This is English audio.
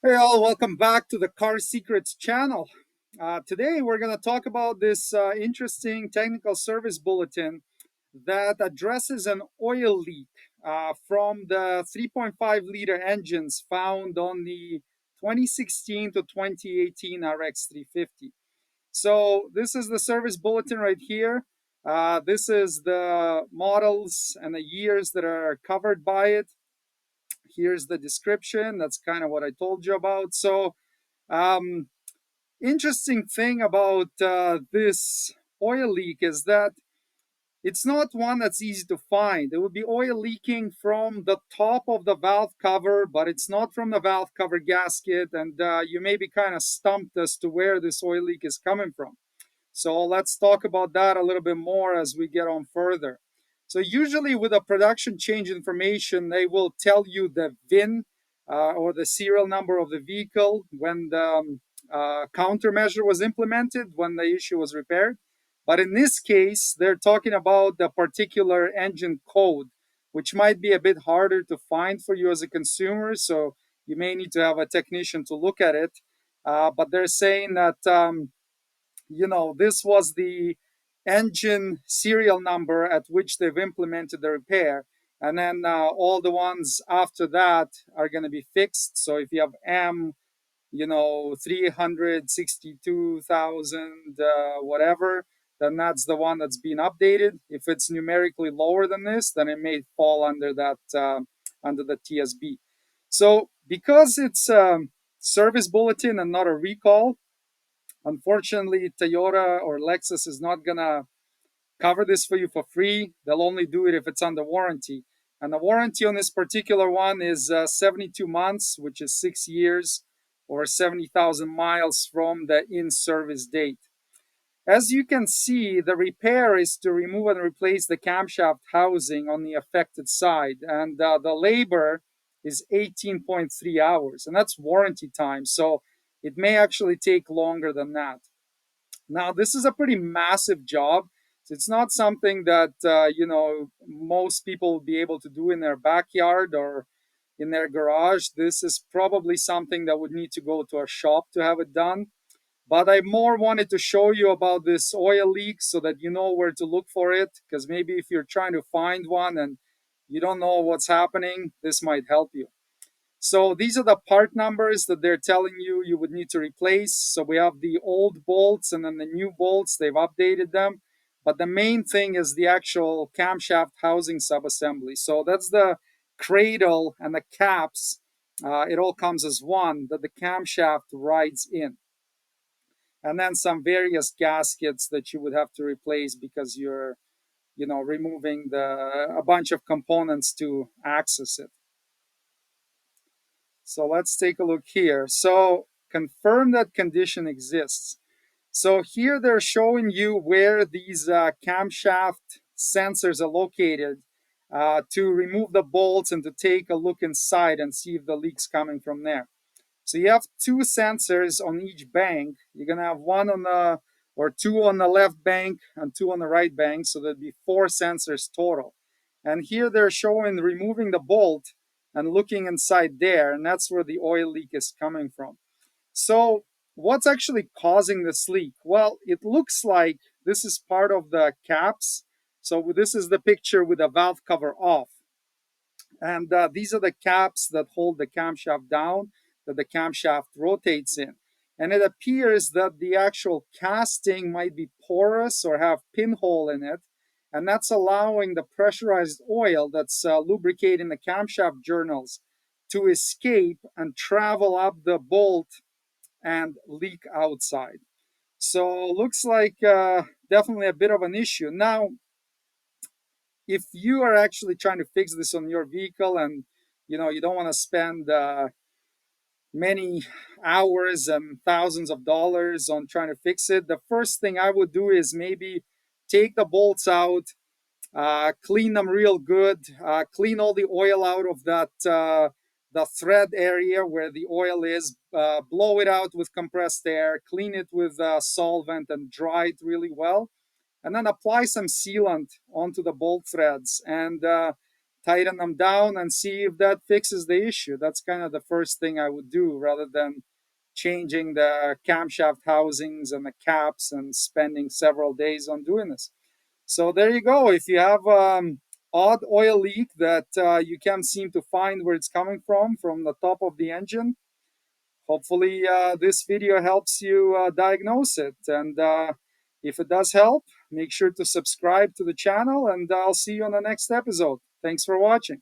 Hey all, welcome back to the Car Secrets channel. Today we're going to talk about this interesting technical service bulletin that addresses an oil leak from the 3.5 liter engines found on the 2016 to 2018 RX350. So this is the service bulletin right here. This is the models and the years that are covered by it. Here's the description. That's kind of what I told you about. So um, interesting thing about this oil leak is that it's not one that's easy to find. It would be oil leaking from the top of the valve cover, but it's not from the valve cover gasket, and you may be kind of stumped as to where this oil leak is coming from. So let's talk about that a little bit more as we get on further. So usually with a production change information, they will tell you the VIN or the serial number of the vehicle when the countermeasure was implemented, when the issue was repaired. But in this case, they're talking about the particular engine code, which might be a bit harder to find for you as a consumer. So you may need to have a technician to look at it. But they're saying that this was the engine serial number at which they've implemented the repair. And then all the ones after that are going to be fixed. So if you have M, 362,000, whatever, then that's the one that's been updated. If it's numerically lower than this, then it may fall under that, under the TSB. So because it's a service bulletin and not a recall, unfortunately, Toyota or Lexus is not gonna cover this for you for free. They'll only do it if it's under warranty. And the warranty on this particular one is 72 months, which is 6 years or 70,000 miles from the in-service date. As you can see, the repair is to remove and replace the camshaft housing on the affected side. And the labor is 18.3 hours, and that's warranty time. So it may actually take longer than that. Now, this is a pretty massive job. So it's not something that most people will be able to do in their backyard or in their garage. This is probably something that would need to go to a shop to have it done. But I more wanted to show you about this oil leak so that you know where to look for it. Because maybe if you're trying to find one and you don't know what's happening, this might help you. So these are the part numbers that they're telling you you would need to replace. So we have the old bolts and then the new bolts, they've updated them. But the main thing is the actual camshaft housing subassembly. So that's the cradle and the caps. It all comes as one that the camshaft rides in. And then some various gaskets that you would have to replace because you're, removing a bunch of components to access it. So let's take a look here. So confirm that condition exists. So here they're showing you where these camshaft sensors are located to remove the bolts and to take a look inside and see if the leak's coming from there. So you have two sensors on each bank. You're gonna have one on the or two on the left bank and two on the right bank. So there'd be four sensors total. And here they're showing removing the bolt and looking inside there, and that's where the oil leak is coming from. So what's actually causing this leak? Well, it looks like this is part of the caps. So this is the picture with the valve cover off. And these are the caps that hold the camshaft down, that the camshaft rotates in. And it appears that the actual casting might be porous or have pinhole in it. And that's allowing the pressurized oil that's lubricating the camshaft journals to escape and travel up the bolt and leak outside. So looks like definitely a bit of an issue. Now, if you are actually trying to fix this on your vehicle and you don't want to spend many hours and thousands of dollars on trying to fix it, the first thing I would do is maybe take the bolts out, clean them real good, clean all the oil out of that the thread area where the oil is, blow it out with compressed air, clean it with solvent and dry it really well, and then apply some sealant onto the bolt threads and tighten them down and see if that fixes the issue. That's kind of the first thing I would do rather than changing the camshaft housings and the caps and spending several days on doing this. So there you go. If you have odd oil leak that you can't seem to find where it's coming from the top of the engine, hopefully this video helps you diagnose it. And if it does help, make sure to subscribe to the channel, and I'll see you on the next episode. Thanks for watching.